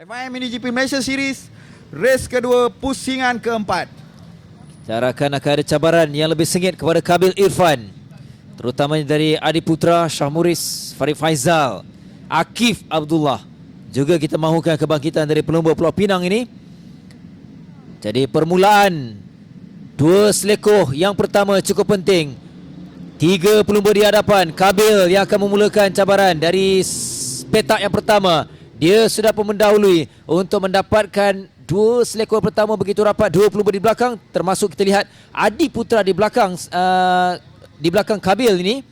FIM MiniGP Malaysia Series race kedua pusingan keempat. Diharapkan akan ada cabaran yang lebih sengit kepada Kabil Irfan, terutamanya dari Adi Putra, Shah Muris, Farid Faizal, Akif Abdullah. Juga kita mahukan kebangkitan dari pelumba Pulau Pinang ini. Jadi permulaan dua selekoh yang pertama cukup penting. Tiga pelumba di hadapan. Kabil yang akan memulakan cabaran dari petak yang pertama. Dia sudah pun mendahului untuk mendapatkan dua selekor pertama begitu rapat. Dua pelumba di belakang, termasuk kita lihat Adi Putra di belakang Kabil ini.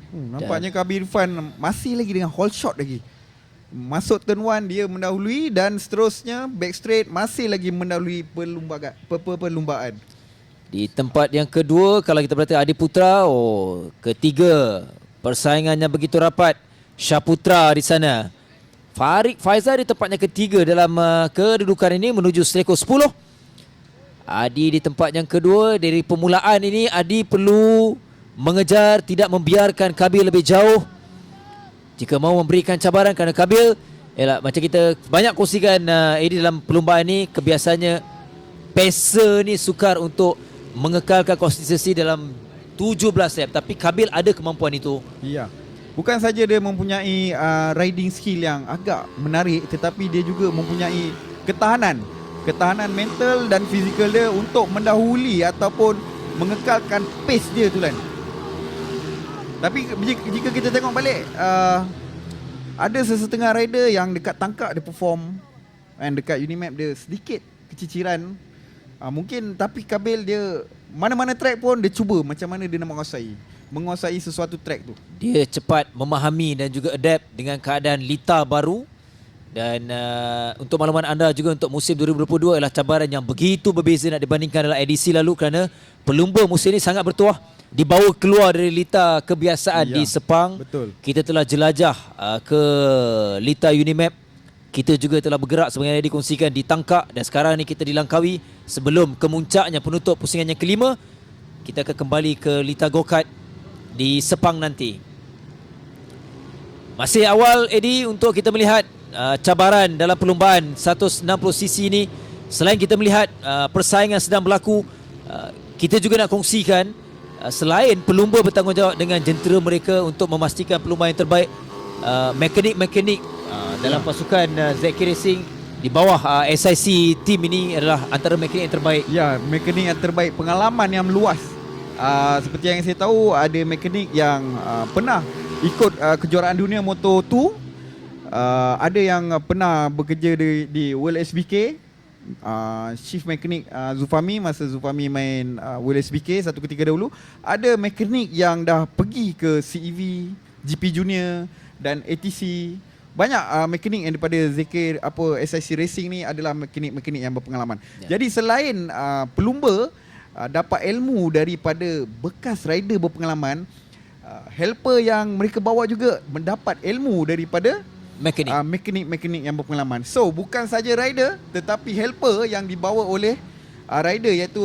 Nampaknya Kabil Irfan masih lagi dengan hold shot lagi. Masuk turn 1 dia mendahului dan seterusnya back straight masih lagi mendahului perlumbaan. Di tempat yang kedua, kalau kita perhatikan Adi Putra, ketiga persaingan yang begitu rapat. Shah Putra di sana. Farid Faizal di tempatnya ketiga dalam kedudukan ini menuju selekor 10. Adi di tempat yang kedua. Dari permulaan ini Adi perlu mengejar, tidak membiarkan Kabil lebih jauh jika mahu memberikan cabaran, kerana Kabil macam kita banyak kongsikan Adi dalam perlumbaan ini, kebiasaannya pacer ni sukar untuk mengekalkan konsistensi dalam 17 lap, tapi Kabil ada kemampuan itu. Ya. Bukan saja dia mempunyai riding skill yang agak menarik, tetapi dia juga mempunyai ketahanan mental dan fizikal dia untuk mendahului ataupun mengekalkan pace dia tu kan. Tapi jika kita tengok balik, ada sesetengah rider yang dekat tangkap dia perform, dan dekat Unimap dia sedikit keciciran. Mungkin, tapi Kabil dia mana-mana track pun dia cuba macam mana dia nak menguasai sesuatu track tu. Dia cepat memahami dan juga adapt dengan keadaan lita baru. Dan untuk makluman anda juga, untuk musim 2022 adalah cabaran yang begitu berbeza nak dibandingkan dalam edisi lalu, kerana pelumba musim ini sangat bertuah. Dibawa keluar dari lita kebiasaan di Sepang. Betul. Kita telah jelajah ke lita Unimap. Kita juga telah bergerak sebagaimana dikongsikan di Tangkak, dan sekarang ni kita di Langkawi sebelum kemuncaknya penutup pusingan yang kelima. Kita akan kembali ke lita go-kart di Sepang nanti. Masih awal, Eddie, untuk kita melihat cabaran dalam perlumbaan 160cc ini. Selain kita melihat persaingan sedang berlaku, kita juga nak kongsikan selain pelumba bertanggungjawab dengan jentera mereka untuk memastikan perlumbaan yang terbaik, mekanik-mekanik dalam pasukan ZK Racing di bawah SIC team ini adalah antara mekanik yang terbaik. Ya, mekanik yang terbaik, pengalaman yang luas. Seperti yang saya tahu, ada mekanik yang pernah ikut kejuaraan dunia Moto2. Ada yang pernah bekerja di World SBK, Chief Mechanic Zufami, masa Zufami main World SBK satu ketika dahulu. Ada mekanik yang dah pergi ke CEV, GP Junior dan ATC. Banyak mekanik yang daripada ZK SIC Racing ni adalah mekanik-mekanik yang berpengalaman. Jadi selain pelumba dapat ilmu daripada bekas rider berpengalaman, helper yang mereka bawa juga mendapat ilmu daripada mekanik-mekanik yang berpengalaman. So bukan saja rider, tetapi helper yang dibawa oleh rider, iaitu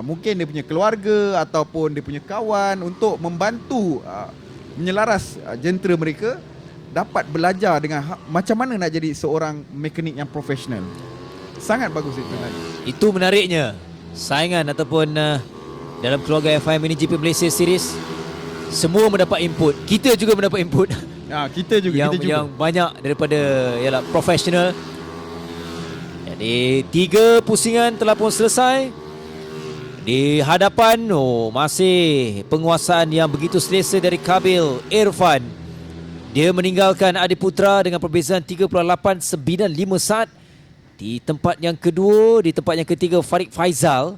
mungkin dia punya keluarga ataupun dia punya kawan, untuk membantu menyelaras jentera mereka dapat belajar dengan macam mana nak jadi seorang mekanik yang profesional. Sangat bagus itu. Itu menariknya. Saingan ataupun dalam keluarga FIM MiniGP Malaysia Series, semua mendapat input. Kita juga mendapat input. Kita juga yang banyak daripada profesional. Jadi 3 pusingan telah pun selesai. Di hadapan masih penguasaan yang begitu selesa dari Kabil Irfan. Dia meninggalkan Adi Putra dengan perbezaan 3.895 saat. Di tempat yang kedua, di tempat yang ketiga Farid Faizal.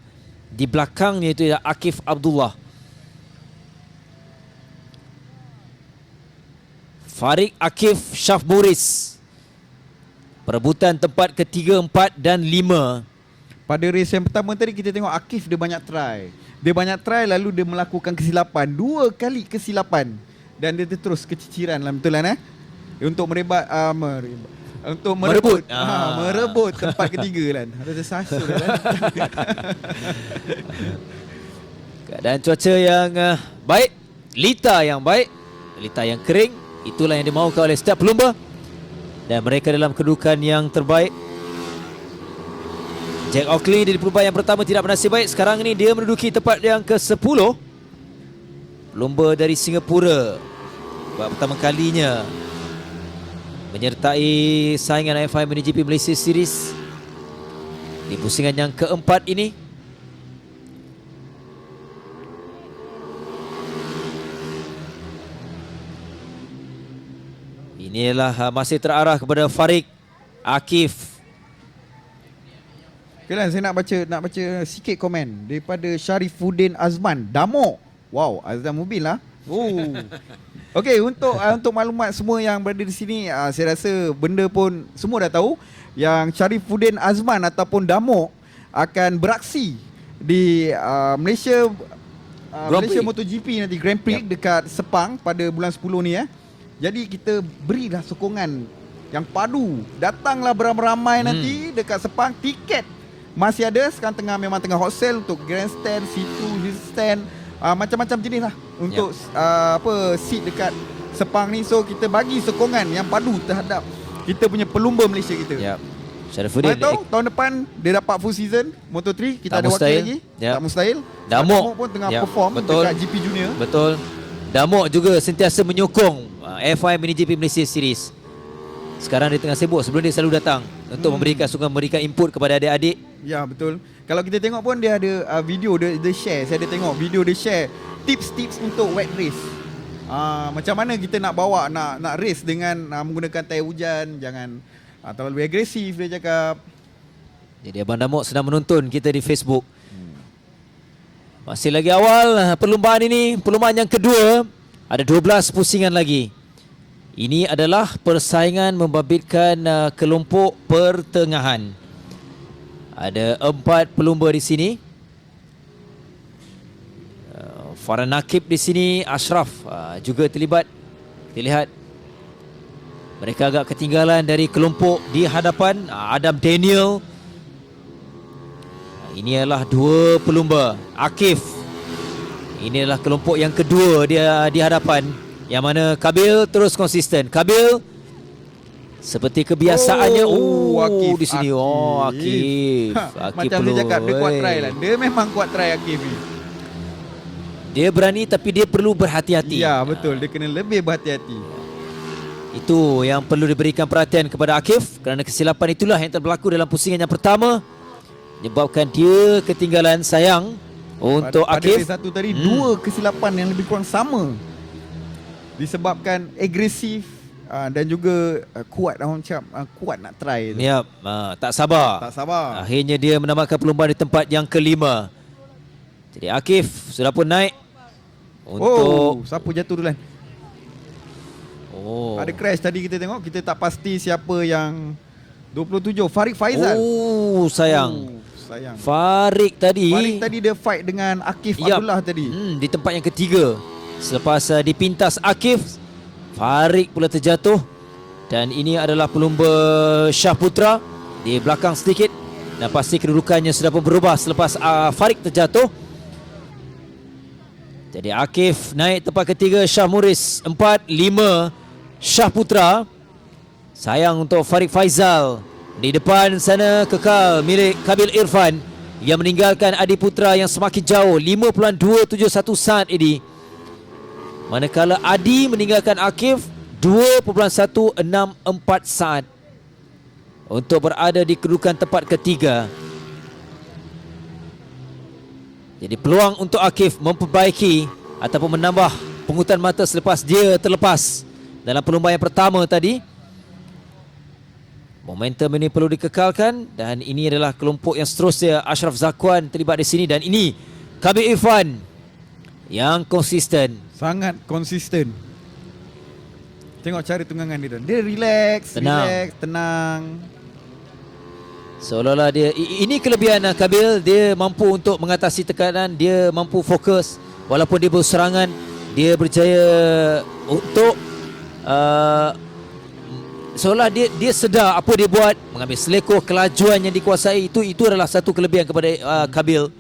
Di belakangnya itu adalah Akif Abdullah. Farid, Akif, Shah Muris. Perebutan tempat ketiga, 4 dan 5. Pada race yang pertama tadi kita tengok Akif dia banyak try. Lalu dia melakukan kesilapan, 2 kali kesilapan. Dan dia terus keciciran lah, betul lah untuk merebut tempat ketiga kan. Ada sasul kan. Keadaan cuaca yang baik, lita yang baik, lita yang kering, itulah yang dimahukan oleh setiap pelumba. dan mereka dalam kedudukan yang terbaik. Jack Oakley di pelumba yang pertama tidak bernasib baik. Sekarang ini dia menduduki tempat yang ke-10. Pelumba dari Singapura buat pertama kalinya menyertai saingan FIM MotoGP Malaysia Series di pusingan yang keempat ini. Inilah masih terarah kepada Farid Akif. Okay lah, saya nak baca sikit komen daripada Syarifuddin Azman. Damo. Wow, Azam mobil lah. Oh. Okey, untuk maklumat semua yang berada di sini, saya rasa benda pun semua dah tahu yang Syarifuddin Azman ataupun Damo akan beraksi di Malaysia Malaysia MotoGP nanti Grand Prix dekat Sepang pada bulan 10 ni Jadi kita berilah sokongan yang padu. Datanglah beramai-ramai nanti dekat Sepang. Tiket masih ada, sekarang memang tengah hot sale untuk grandstand, situ, stand, macam-macam jenis lah untuk seat dekat Sepang ni. So kita bagi sokongan yang padu terhadap kita punya pelumba Malaysia kita. Syarifuddin Mana tahu tahun depan dia dapat full season Moto3, kita tak ada mustahil. wakil lagi. Tak mustahil. Damok pun tengah perform dekat GP Junior. Betul. Damok juga sentiasa menyokong FIM MotoGP Malaysia Series. Sekarang dia tengah sibuk. Sebelum dia selalu datang untuk memberikan input kepada adik-adik. Ya, betul. Kalau kita tengok pun dia ada video dia share. Saya ada tengok video dia share tips-tips untuk wet race. Macam mana kita nak bawa nak race dengan menggunakan tayar hujan, jangan terlalu agresif, dia cakap. Jadi Abang Damok sedang menonton kita di Facebook. Masih lagi awal perlumbaan ini, perlumbaan yang kedua. Ada 12 pusingan lagi. Ini adalah persaingan membabitkan kelompok pertengahan. Ada 4 pelumba di sini. Farhan Nakib di sini, Ashraf juga terlibat. Kita lihat mereka agak ketinggalan dari kelompok di hadapan. Adam Daniel. Ini adalah 2 pelumba. Akif. Ini adalah kelompok yang kedua dia di hadapan. Yang mana Kabil terus konsisten. Kabil seperti kebiasaannya Akif di sini. Akif. Akif macam dia cakap, dia kuat try lah. Dia memang kuat try Akif ni. Dia berani tapi dia perlu berhati-hati. Ya, betul. Dia kena lebih berhati-hati. Itu yang perlu diberikan perhatian kepada Akif, kerana kesilapan itulah yang terberlaku dalam pusingan yang pertama, menyebabkan dia ketinggalan. Sayang untuk Akif. Pada satu tadi 2 kesilapan yang lebih kurang sama, disebabkan agresif dan juga kuat kuat nak try tu. Tak sabar. Akhirnya dia menambahkan perlumbaan di tempat yang kelima. Jadi Akif sudah pun naik untuk siapa jatuh duluan? Ada crash tadi kita tengok. Kita tak pasti siapa yang 27. Farid Faizal. Sayang. Sayang. Farid tadi dia fight dengan Akif Abdullah tadi. Di tempat yang ketiga. Selepas dipintas Akif, Farid pula terjatuh. Dan ini adalah pelumba Shah Putra di belakang sedikit. Dan pasti kedudukannya sudah pun berubah selepas Farid terjatuh. Jadi Akif naik tempat ketiga, Shah Muris 4, 5 Shah Putra. Sayang untuk Farid Faizal. Di depan sana kekal milik Kabil Irfan yang meninggalkan Adi Putra yang semakin jauh 5.271 saat ini. Manakala Adi meninggalkan Akif 2.164 saat untuk berada di kedudukan tempat ketiga. Jadi peluang untuk Akif memperbaiki ataupun menambah pungutan mata selepas dia terlepas dalam perlumbaan yang pertama tadi. Momentum ini perlu dikekalkan dan ini adalah kelompok yang seterusnya. Ashraf Zakwan terlibat di sini dan ini Kabil Irfan yang konsisten. Sangat konsisten. Tengok cara tunggangan dia. Dia relax, tenang. Seolah-olah dia, ini kelebihan Kabil, dia mampu untuk mengatasi tekanan, dia mampu fokus walaupun dia berserangan, dia berjaya untuk seolah dia sedar apa dia buat, mengambil selekoh kelajuan yang dikuasai. Itu adalah satu kelebihan kepada Kabil.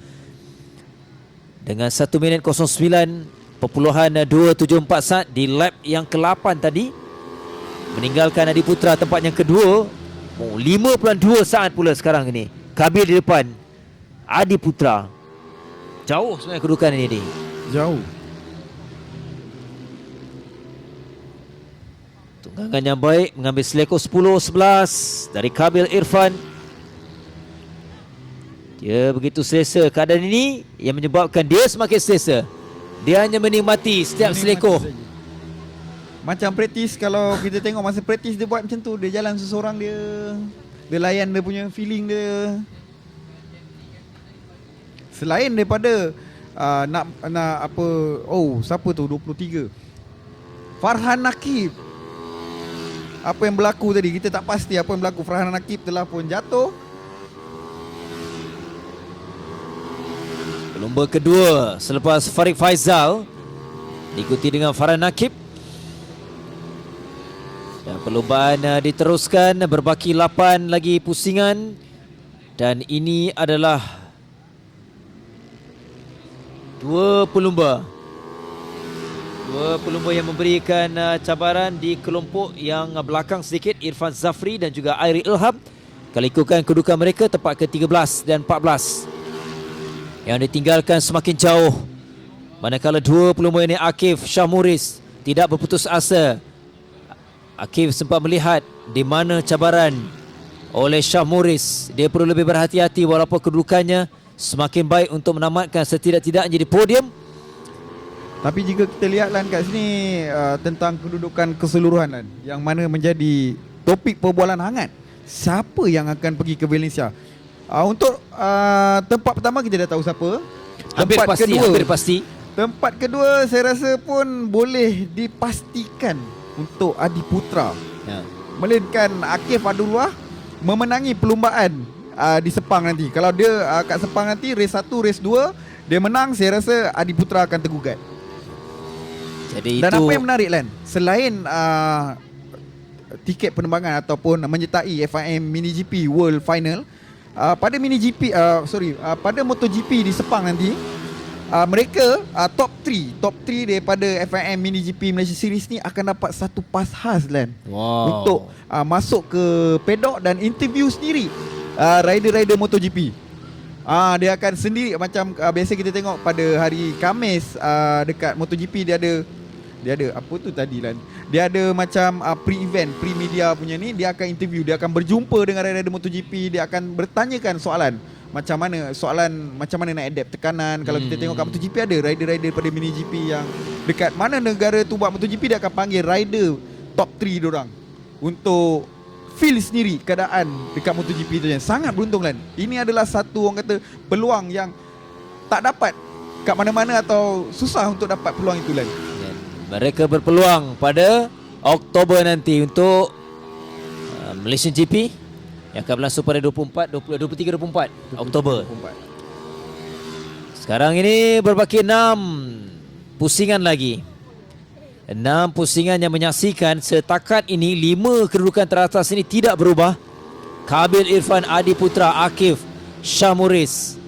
Dengan 1 minit 09.274 saat di lap yang ke-8 tadi. meninggalkan Adiputra tempat yang kedua. 5.2 saat pula sekarang ini. Kabir di depan Adiputra. Jauh sebenarnya kedudukan ini. Jauh. Tunggangan yang baik mengambil seleko 10-11 dari Kabil Irfan. Dia begitu selesa. Keadaan ini yang menyebabkan dia semakin selesa. Dia hanya menikmati setiap seleko. Macam praktis, kalau kita tengok masa praktis dia buat macam tu. Dia jalan seseorang, dia layan dia punya feeling dia. Selain daripada nak apa, oh siapa tu 23, Farhan Nakib. Apa yang berlaku tadi kita tak pasti apa yang berlaku. Farhan Nakib telah pun jatuh. Pelumba kedua selepas Farid Faizal diikuti dengan Farhan Nakib. Dan perlombaan diteruskan, berbaki 8 lagi pusingan. Dan ini adalah 2 pelumba yang memberikan cabaran di kelompok yang belakang sedikit, Irfan Zafri dan juga Airi Ilham. Kalau ikutkan kedudukan mereka tempat ke-13 dan 14. Yang ditinggalkan semakin jauh. Manakala 2 pelumba ini, Akif Shah Muris, tidak berputus asa. Akif sempat melihat di mana cabaran oleh Shah Muris. Dia perlu lebih berhati-hati walaupun kedudukannya semakin baik untuk menamatkan setidak-tidaknya di podium. Tapi jika kita lihat Lan kat sini tentang kedudukan keseluruhan Lan, yang mana menjadi topik perbualan hangat, siapa yang akan pergi ke Valencia. Untuk tempat pertama kita dah tahu siapa. Hampir pasti. Tempat kedua saya rasa pun boleh dipastikan untuk Adiputra. Ya. Melainkan Akif Abdullah memenangi perlumbaan di Sepang nanti. Kalau dia kat Sepang nanti race 1, race 2 dia menang, saya rasa Adiputra akan tergugat. Jadi Dan itu apa yang menarik Lan, selain tiket penerbangan ataupun menyertai FIM Mini GP World Final, pada Mini GP pada MotoGP di Sepang nanti, mereka top 3 daripada FIM Mini GP Malaysia Series ni akan dapat satu pas khas Lan. wow. Untuk masuk ke paddock dan interview sendiri rider-rider MotoGP. Dia akan sendiri macam biasa kita tengok pada hari Khamis dekat MotoGP dia ada apa tu tadi Lan. Dia ada macam pre-event, pre-media punya ni, dia akan interview, dia akan berjumpa dengan rider MotoGP, dia akan bertanyakan soalan macam mana nak adapt tekanan. Kalau kita tengok kat MotoGP ada rider-rider pada mini GP yang dekat mana negara tu buat MotoGP, dia akan panggil rider top 3 diorang untuk feel sendiri keadaan dekat MotoGP tu. Sangat beruntung Lan. Ini adalah satu orang kata peluang yang tak dapat kat mana-mana atau susah untuk dapat peluang itu Lan. Mereka berpeluang pada Oktober nanti untuk Malaysian GP yang akan berlangsung pada 23-24 Oktober. Sekarang ini berbaki 6 pusingan lagi. 6 pusingan yang menyaksikan setakat ini 5 kedudukan teratas ini tidak berubah. Kabil Irfan, Adiputra, Akif, Shah Muris,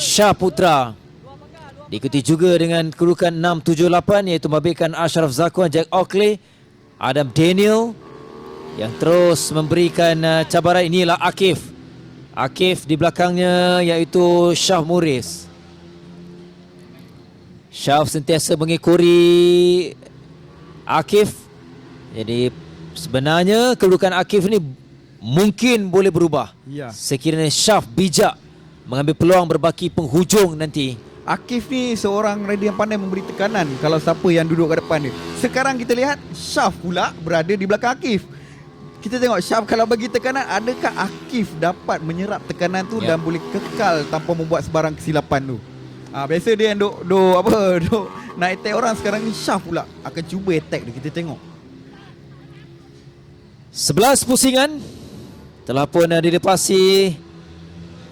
Shah Putra. Diikuti juga dengan kedudukan 6-7-8 iaitu memberikan Ashraf Zakwan, Jack Oakley, Adam Daniel. Yang terus memberikan cabaran inilah Akif. Akif di belakangnya iaitu Shah Muris. Shah sentiasa mengikuti Akif. Jadi sebenarnya kedudukan Akif ni mungkin boleh berubah. Ya. Sekiranya Shah bijak mengambil peluang berbaki penghujung nanti. Akif ni seorang rider yang pandai memberi tekanan kalau siapa yang duduk kat depan dia. Sekarang kita lihat Shah pula berada di belakang Akif. Kita tengok Shah kalau bagi tekanan, adakah Akif dapat menyerap tekanan tu dan boleh kekal tanpa membuat sebarang kesilapan tu. Biasa dia yang duk nak attack orang. Sekarang ni Shah pula akan cuba attack dia. Kita tengok 11 pusingan telah pun dilepasi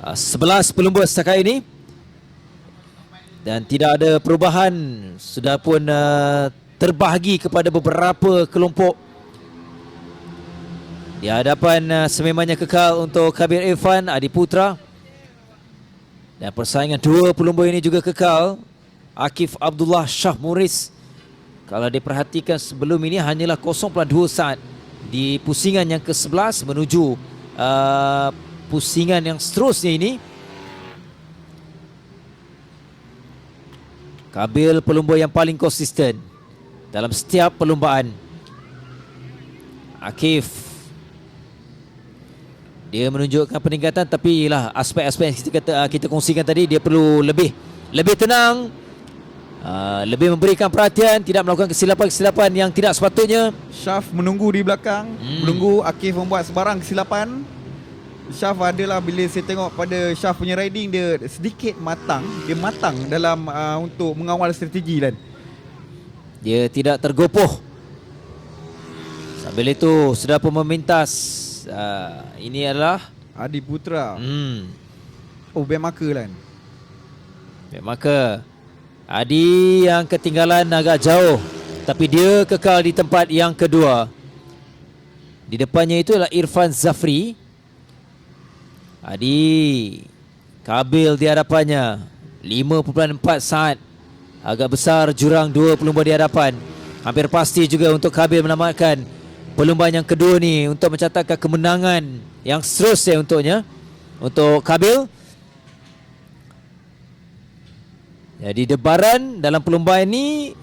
11 pelumba setakat ini. Dan tidak ada perubahan, sudah pun terbahagi kepada beberapa kelompok. Di hadapan sememangnya kekal untuk Kabir Irfan, Adiputra. Dan persaingan 2 pelumba ini juga kekal. Akif Abdullah, Shah Muris. Kalau diperhatikan sebelum ini hanyalah 0.2 saat di pusingan yang ke-11 menuju pusingan yang seterusnya ini. Kabil pelumba yang paling konsisten dalam setiap perlumbaan. Akif, dia menunjukkan peningkatan, tapi lah aspek-aspek yang kita kongsikan tadi, dia perlu lebih tenang, lebih memberikan perhatian, tidak melakukan kesilapan-kesilapan yang tidak sepatutnya. Syaf menunggu di belakang, menunggu Akif membuat sebarang kesilapan. Syaf adalah, bila saya tengok pada Syaf punya riding, dia sedikit matang. Dia matang dalam untuk mengawal strategi kan. Dia tidak tergopoh. Sambil itu sudah pun memintas. Ini adalah Adiputra. Oh, Ben Marker kan. Maka Adi yang ketinggalan agak jauh, tapi dia kekal di tempat yang kedua. Di depannya itu adalah Irfan Zafri. Adi, Kabil di hadapannya, 5.4 saat. Agak besar jurang dua pelumba di hadapan. Hampir pasti juga untuk Kabil menamatkan perlumbaan yang kedua ni untuk mencatatkan kemenangan yang seterusnya untuknya, untuk Kabil. Jadi debaran dalam perlumbaan ini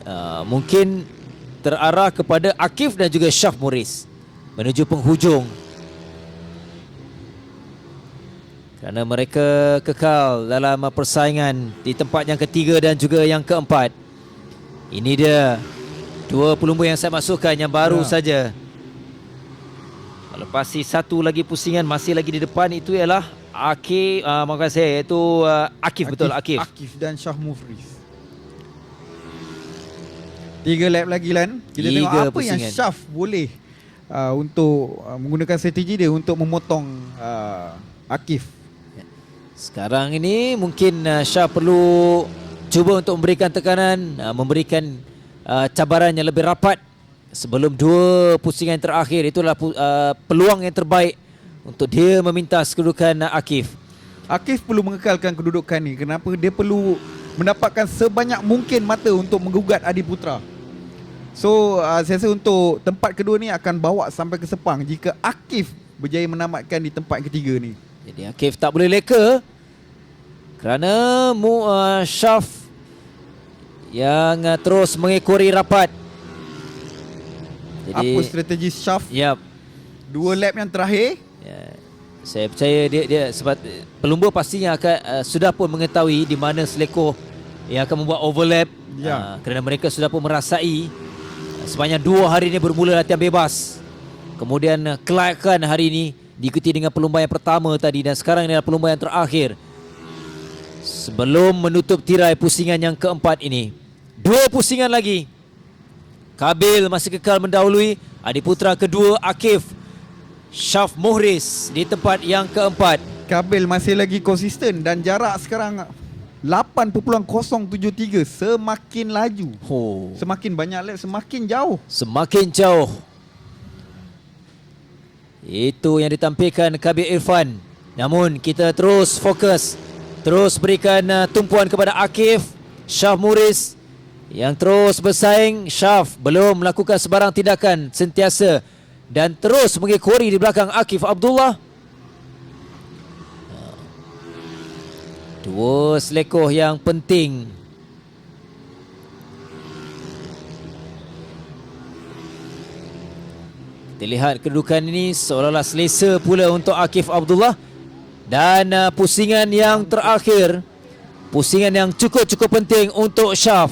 mungkin terarah kepada Akif dan juga Syaf Muris menuju penghujung, kerana mereka kekal dalam persaingan di tempat yang ketiga dan juga yang keempat. Ini dia dua pelumba yang saya masukkan yang baru saja. Lepas satu lagi pusingan masih lagi di depan, itu ialah Akif, maafkan saya, iaitu Akif, betul, Akif. Akif dan Syah Mufris. 3 lap lagi Lan. Kita tengok apa pusingan yang Syaf boleh untuk menggunakan strategi dia untuk memotong Akif. Sekarang ini mungkin Syah perlu cuba untuk memberikan tekanan, memberikan cabaran yang lebih rapat sebelum dua pusingan terakhir. Itulah peluang yang terbaik untuk dia memintas kedudukan Akif. Akif perlu mengekalkan kedudukan ni. Kenapa? Dia perlu mendapatkan sebanyak mungkin mata untuk menggugat Adiputra. So saya rasa untuk tempat kedua ni akan bawa sampai ke Sepang jika Akif berjaya menamatkan di tempat ketiga ni. Jadi Akif tak boleh leka kerana Syaf yang terus mengekori rapat. Jadi, apa strategi Syaf? Yap. 2 lap yang terakhir. Ya, saya percaya dia sebab pelumba pastinya akan sudah pun mengetahui di mana selekoh yang akan membuat overlap. Kerana mereka sudah pun merasai sepanjang 2 hari ini bermula latihan bebas. Kemudian kelayakan hari ini diikuti dengan perlumbaan yang pertama tadi, dan sekarang ini adalah perlumbaan yang terakhir sebelum menutup tirai pusingan yang keempat ini. 2 pusingan lagi. Kabil masih kekal mendahului. Adiputra kedua Akif. Syaf Muhris di tempat yang keempat. Kabil masih lagi konsisten dan jarak sekarang 8.073. Semakin laju, semakin banyak lap, semakin jauh. Semakin jauh. Itu yang ditampilkan Kabil Irfan. Namun kita terus fokus, terus berikan tumpuan kepada Akif. Syaf Muris yang terus bersaing. Syaf belum melakukan sebarang tindakan, sentiasa dan terus mengekori di belakang Akif Abdullah. 2 selekoh yang penting. Kita lihat kedudukan ini seolah-olah selesa pula untuk Akif Abdullah. Dan pusingan yang terakhir, pusingan yang cukup penting untuk Syaf.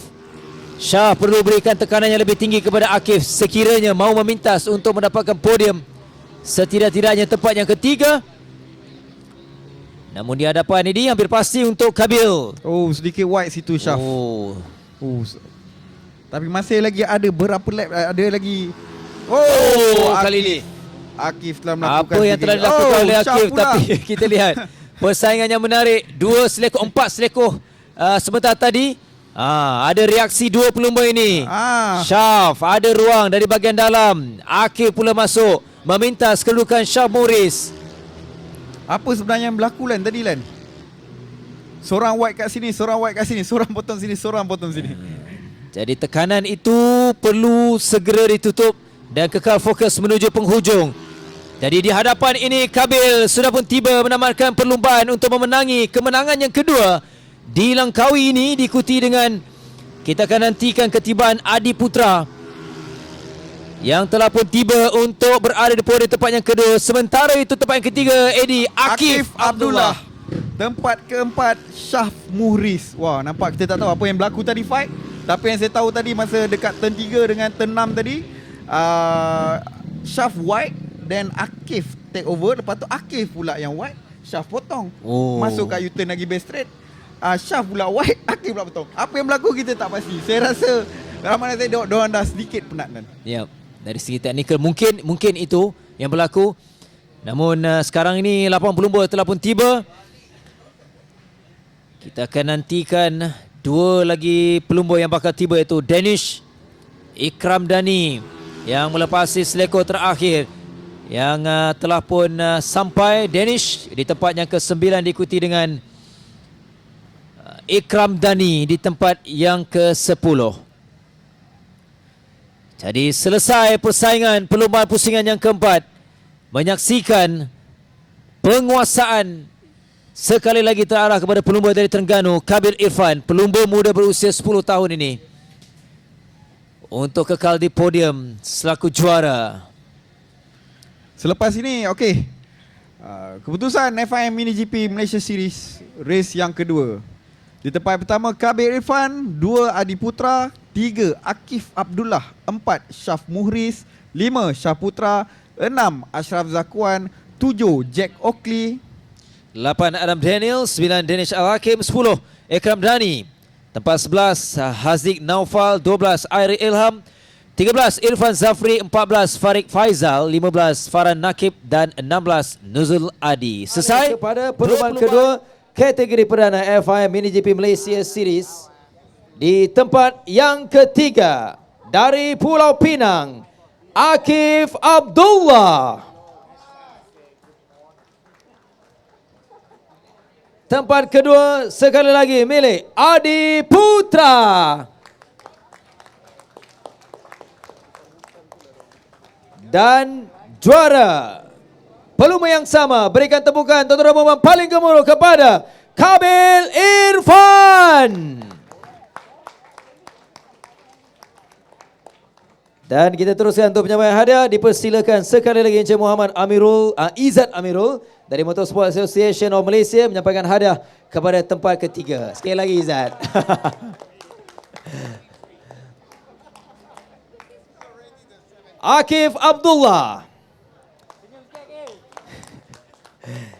Syaf perlu berikan tekanan yang lebih tinggi kepada Akif sekiranya mau memintas untuk mendapatkan podium, setidak-tidaknya tempat yang ketiga. Namun di hadapan ini hampir pasti untuk Kabil. Oh, sedikit wide situ Syaf. Tapi masih lagi ada berapa lap, ada lagi. Kali ini Akif telah melakukan apa yang telah dilakukan oleh Akif, tapi kita lihat persaingan yang menarik. 2 selekoh, 4 selekoh sebentar tadi. Ada reaksi 2 pelumba ini. Syaf ada ruang dari bahagian dalam. Akif pula masuk memintas kedudukan Syaf Muris. Apa sebenarnya yang berlaku Lan tadi Lan? Seorang wide kat sini, seorang wide kat sini, seorang potong sini, seorang potong sini. Jadi tekanan itu perlu segera ditutup dan kekal fokus menuju penghujung. Jadi di hadapan ini Kabil sudah pun tiba menamatkan perlumbaan untuk memenangi kemenangan yang kedua di Langkawi ini, diikuti dengan kita akan nantikan ketibaan Adi Putra yang telah pun tiba untuk berada di podium tempat yang kedua. Sementara itu tempat yang ketiga Eddie Akif Abdullah. Tempat keempat Syaf Muhriz. Wah, nampak kita tak tahu apa yang berlaku tadi fight. Tapi yang saya tahu tadi masa dekat turn 3 dengan turn 6 tadi, Syaf white dan Akif take over. Lepas tu Akif pula yang white, Syaf potong. Masuk kat U-turn lagi base straight. Syaf pula white, Akif pula potong. Apa yang berlaku kita tak pasti. Saya rasa dalam mana saya tengok diorang dah sedikit penat kan. Ya, dari segi teknikal mungkin itu yang berlaku. Namun sekarang ini 80 lumba telah pun tiba. Kita akan nantikan dua lagi pelumba yang bakal tiba, iaitu Danish Ikram Dani yang melepasi selekor terakhir yang telah pun sampai. Danish di tempat yang ke-9 diikuti dengan Ikram Dani di tempat yang ke-10. Jadi selesai persaingan perlumbaan pusingan yang keempat. Menyaksikan penguasaan sekali lagi terarah kepada pelumba dari Terengganu, Kabir Irfan, pelumba muda berusia 10 tahun ini, untuk kekal di podium selaku juara. Selepas ini, okey. Keputusan FIM Mini GP Malaysia Series race yang kedua. Di tempat pertama Kabir Irfan, 2 Adi Putra, 3 Akif Abdullah, 4 Syaf Muhriz, 5 Syaf Putra, 6 Ashraf Zakwan, 7 Jack Oakley, 8 Adam Daniel, 9 Danish Al-Hakim, 10 Ikram Dani, tempat 11 Haziq Naufal, 12 Airi Ilham, 13 Irfan Zafri, 14 Farid Faizal, 15 Farhan Nakib dan 16 Nuzul Adi. Selesai kepada perlumbaan kedua kategori perdana FIM Mini GP Malaysia Series. Di tempat yang ketiga dari Pulau Pinang, Akif Abdullah. Tempat kedua sekali lagi milik Adi Putra. Dan juara pelumba yang sama, berikan tepukan tuan-tuan dan puan paling gemuruh kepada Kabil Irfan. Dan kita teruskan untuk penyampaian hadiah. Dipersilakan sekali lagi Encik Muhammad Amirul, Izzat Amirul dari Motorsport Association of Malaysia menyampaikan hadiah kepada tempat ketiga. Sekali lagi Izzat. Akif Abdullah.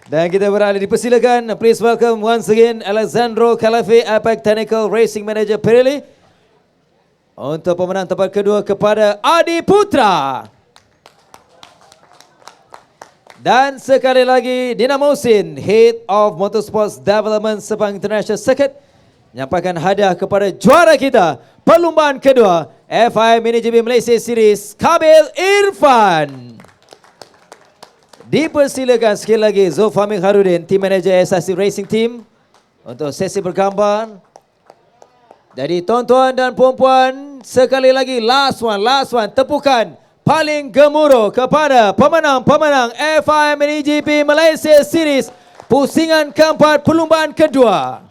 Dan kita beralih, dipersilakan, please welcome once again Alexandro Calafe, Apex Technical Racing Manager Pirelli, untuk pemenang tempat kedua kepada Adi Putra. Dan sekali lagi Dina Mohsin, Head of Motorsports Development Sepang International Circuit, menyampaikan hadiah kepada juara kita perlumbaan kedua FIM Mini GP Malaysia Series, Kabil Irfan. Dipersilakan sekali lagi Zulfamik Harudin, Team Manager SRC Racing Team, untuk sesi bergambar. Jadi tuan-tuan dan puan-puan, sekali lagi last one, tepukan paling gemuruh kepada pemenang-pemenang FIM Mini GP Malaysia Series pusingan keempat perlumbaan kedua.